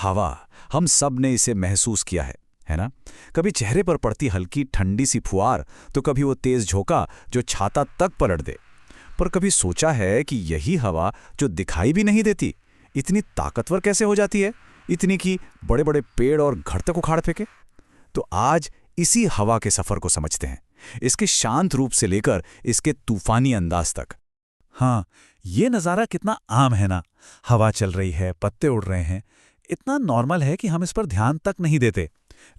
हवा, हम सब ने इसे महसूस किया है ना? कभी चेहरे पर पड़ती हल्की ठंडी सी फुहार, तो कभी वो तेज झोंका जो छाता तक पलट दे। पर कभी सोचा है कि यही हवा जो दिखाई भी नहीं देती, इतनी ताकतवर कैसे हो जाती है, इतनी कि बड़े बड़े पेड़ और घर तक उखाड़ फेंके? तो आज इसी हवा के सफर को समझते हैं, इसके शांत रूप से लेकर इसके तूफानी अंदाज तक। हाँ, ये नज़ारा कितना आम है ना। हवा चल रही है, पत्ते उड़ रहे हैं, इतना नॉर्मल है कि हम इस पर ध्यान तक नहीं देते।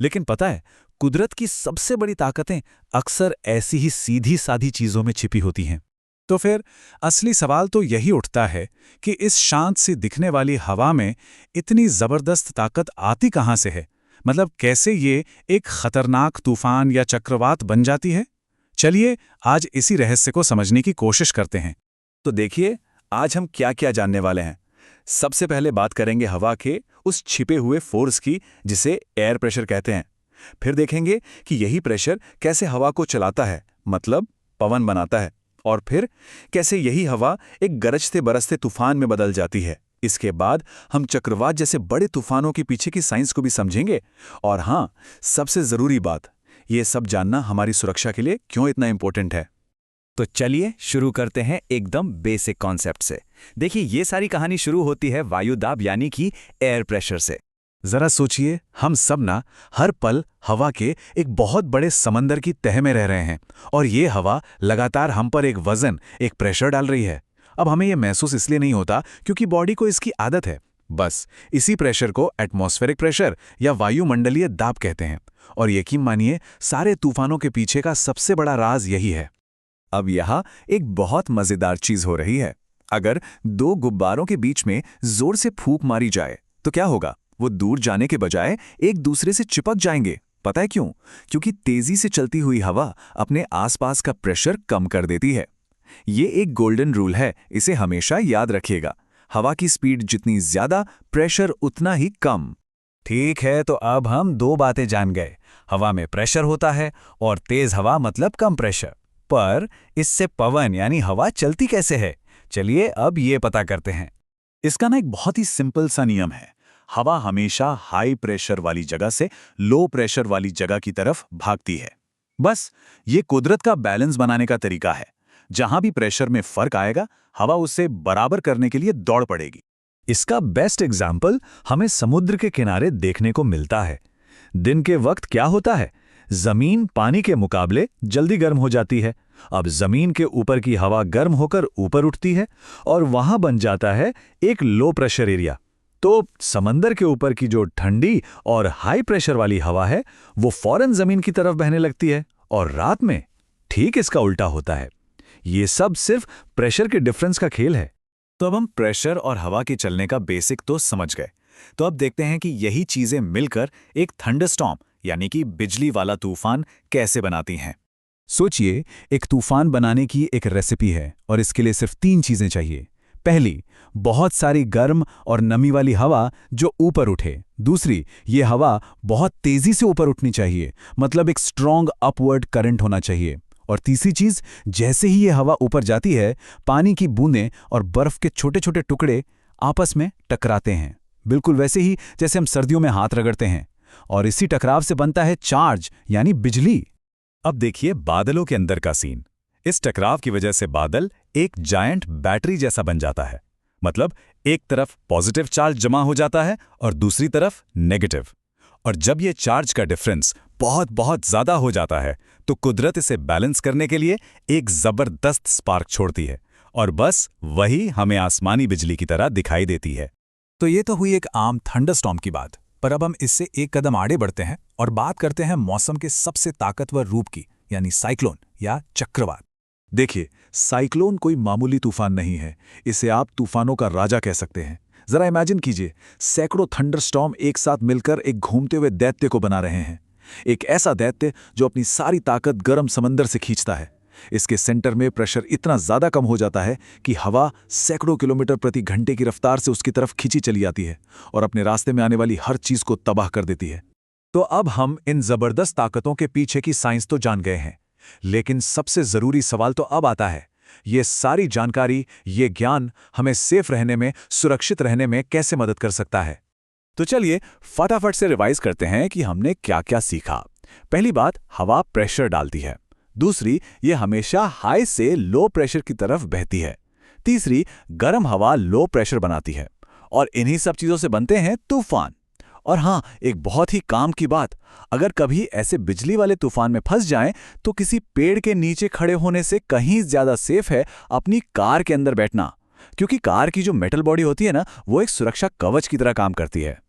लेकिन पता है, कुदरत की सबसे बड़ी ताकतें अक्सर ऐसी ही सीधी साधी चीज़ों में छिपी होती हैं। तो फिर असली सवाल तो यही उठता है कि इस शांत सी दिखने वाली हवा में इतनी ज़बरदस्त ताकत आती कहाँ से है? मतलब कैसे ये एक खतरनाक तूफान या चक्रवात बन जाती है? चलिए आज इसी रहस्य को समझने की कोशिश करते हैं। तो देखिए, आज हम क्या क्या जानने वाले हैं। सबसे पहले बात करेंगे हवा के उस छिपे हुए फोर्स की, जिसे एयर प्रेशर कहते हैं। फिर देखेंगे कि यही प्रेशर कैसे हवा को चलाता है, मतलब पवन बनाता है। और फिर कैसे यही हवा एक गरजते बरसते तूफान में बदल जाती है। इसके बाद हम चक्रवात जैसे बड़े तूफानों के पीछे की साइंस को भी समझेंगे। और हाँ, सबसे ज़रूरी बात, ये सब जानना हमारी सुरक्षा के लिए क्यों इतना इम्पोर्टेंट है। तो चलिए शुरू करते हैं एकदम बेसिक कॉन्सेप्ट से। देखिए, ये सारी कहानी शुरू होती है वायु दाब यानी कि एयर प्रेशर से। जरा सोचिए, हम सब ना हर पल हवा के एक बहुत बड़े समंदर की तह में रह रहे हैं, और ये हवा लगातार हम पर एक वजन, एक प्रेशर डाल रही है। अब हमें यह महसूस इसलिए नहीं होता क्योंकि बॉडी को इसकी आदत है। बस इसी प्रेशर को एटमॉस्फेरिक प्रेशर या वायुमंडलीय दाब कहते हैं। और यकीन मानिए, सारे तूफानों के पीछे का सबसे बड़ा राज यही है। अब यहाँ एक बहुत मजेदार चीज हो रही है। अगर दो गुब्बारों के बीच में जोर से फूंक मारी जाए तो क्या होगा? वो दूर जाने के बजाय एक दूसरे से चिपक जाएंगे। पता है क्यों? क्योंकि तेजी से चलती हुई हवा अपने आसपास का प्रेशर कम कर देती है। ये एक गोल्डन रूल है, इसे हमेशा याद रखिएगा। हवा की स्पीड जितनी ज्यादा, प्रेशर उतना ही कम। ठीक है, तो अब हम दो बातें जान गए। हवा में प्रेशर होता है और तेज हवा मतलब कम प्रेशर। पर इससे पवन यानी हवा चलती कैसे है? चलिए अब ये पता करते हैं। इसका ना एक बहुत ही सिंपल सा नियम है। हवा हमेशा हाई प्रेशर वाली जगह से लो प्रेशर वाली जगह की तरफ भागती है। बस ये कुदरत का बैलेंस बनाने का तरीका है। जहां भी प्रेशर में फर्क आएगा, हवा उसे बराबर करने के लिए दौड़ पड़ेगी। इसका बेस्ट एग्जाम्पल हमें समुद्र के किनारे देखने को मिलता है। दिन के वक्त क्या होता है? जमीन पानी के मुकाबले जल्दी गर्म हो जाती है। अब जमीन के ऊपर की हवा गर्म होकर ऊपर उठती है और वहां बन जाता है एक लो प्रेशर एरिया। तो समंदर के ऊपर की जो ठंडी और हाई प्रेशर वाली हवा है, वो फौरन जमीन की तरफ बहने लगती है। और रात में ठीक इसका उल्टा होता है। ये सब सिर्फ प्रेशर के डिफरेंस का खेल है। तो अब हम प्रेशर और हवा के चलने का बेसिक तो समझ गए। तो अब देखते हैं कि यही चीजें मिलकर एक थंडरस्टॉर्म यानी कि बिजली वाला तूफान कैसे बनाती हैं। सोचिए, एक तूफान बनाने की एक रेसिपी है और इसके लिए सिर्फ 3 चीजें चाहिए। पहली, बहुत सारी गर्म और नमी वाली हवा जो ऊपर उठे। दूसरी, ये हवा बहुत तेजी से ऊपर उठनी चाहिए, मतलब एक स्ट्रॉन्ग अपवर्ड करंट होना चाहिए। और तीसरी चीज, जैसे ही ये हवा ऊपर जाती है, पानी की बूंदें और बर्फ के छोटे छोटे टुकड़े आपस में टकराते हैं, बिल्कुल वैसे ही जैसे हम सर्दियों में हाथ रगड़ते हैं। और इसी टकराव से बनता है चार्ज यानी बिजली। अब देखिए बादलों के अंदर का सीन। इस टकराव की वजह से बादल एक जायंट बैटरी जैसा बन जाता है। मतलब एक तरफ पॉजिटिव चार्ज जमा हो जाता है और दूसरी तरफ नेगेटिव। और जब ये चार्ज का डिफरेंस बहुत बहुत ज्यादा हो जाता है, तो कुदरत इसे बैलेंस करने के लिए एक जबरदस्त स्पार्क छोड़ती है। और बस वही हमें आसमानी बिजली की तरह दिखाई देती है। तो ये तो हुई एक आम थंडरस्टॉर्म की बात। पर अब हम इससे एक कदम आगे बढ़ते हैं और बात करते हैं मौसम के सबसे ताकतवर रूप की, यानी साइक्लोन या चक्रवात। देखिए, साइक्लोन कोई मामूली तूफान नहीं है। इसे आप तूफानों का राजा कह सकते हैं। जरा इमेजिन कीजिए, सैकड़ों थंडरस्टॉर्म एक साथ मिलकर एक घूमते हुए दैत्य को बना रहे हैं। एक ऐसा दैत्य जो अपनी सारी ताकत गर्म समंदर से खींचता है। इसके सेंटर में प्रेशर इतना ज्यादा कम हो जाता है कि हवा सैकड़ों किलोमीटर प्रति घंटे की रफ्तार से उसकी तरफ खींची चली आती है और अपने रास्ते में आने वाली हर चीज को तबाह कर देती है। तो अब हम इन जबरदस्त ताकतों के पीछे की साइंस तो जान गए हैं, लेकिन सबसे जरूरी सवाल तो अब आता है, ये सारी जानकारी, ये ज्ञान हमें सेफ रहने में, सुरक्षित रहने में कैसे मदद कर सकता है? तो चलिए फटाफट से रिवाइज करते हैं कि हमने क्या क्या सीखा। पहली बात, हवा प्रेशर डालती है। दूसरी, ये हमेशा हाई से लो प्रेशर की तरफ बहती है। तीसरी, गर्म हवा लो प्रेशर बनाती है। और इन्हीं सब चीजों से बनते हैं तूफान। और हाँ, एक बहुत ही काम की बात, अगर कभी ऐसे बिजली वाले तूफान में फंस जाएं तो किसी पेड़ के नीचे खड़े होने से कहीं ज्यादा सेफ है अपनी कार के अंदर बैठना, क्योंकि कार की जो मेटल बॉडी होती है ना, वो एक सुरक्षा कवच की तरह काम करती है।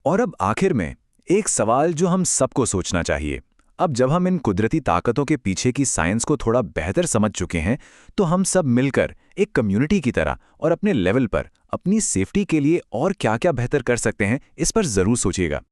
और अब आखिर में एक सवाल जो हम सबको सोचना चाहिए। अब जब हम इन कुदरती ताकतों के पीछे की साइंस को थोड़ा बेहतर समझ चुके हैं, तो हम सब मिलकर एक कम्युनिटी की तरह और अपने लेवल पर अपनी सेफ्टी के लिए और क्या-क्या बेहतर कर सकते हैं, इस पर जरूर सोचिएगा।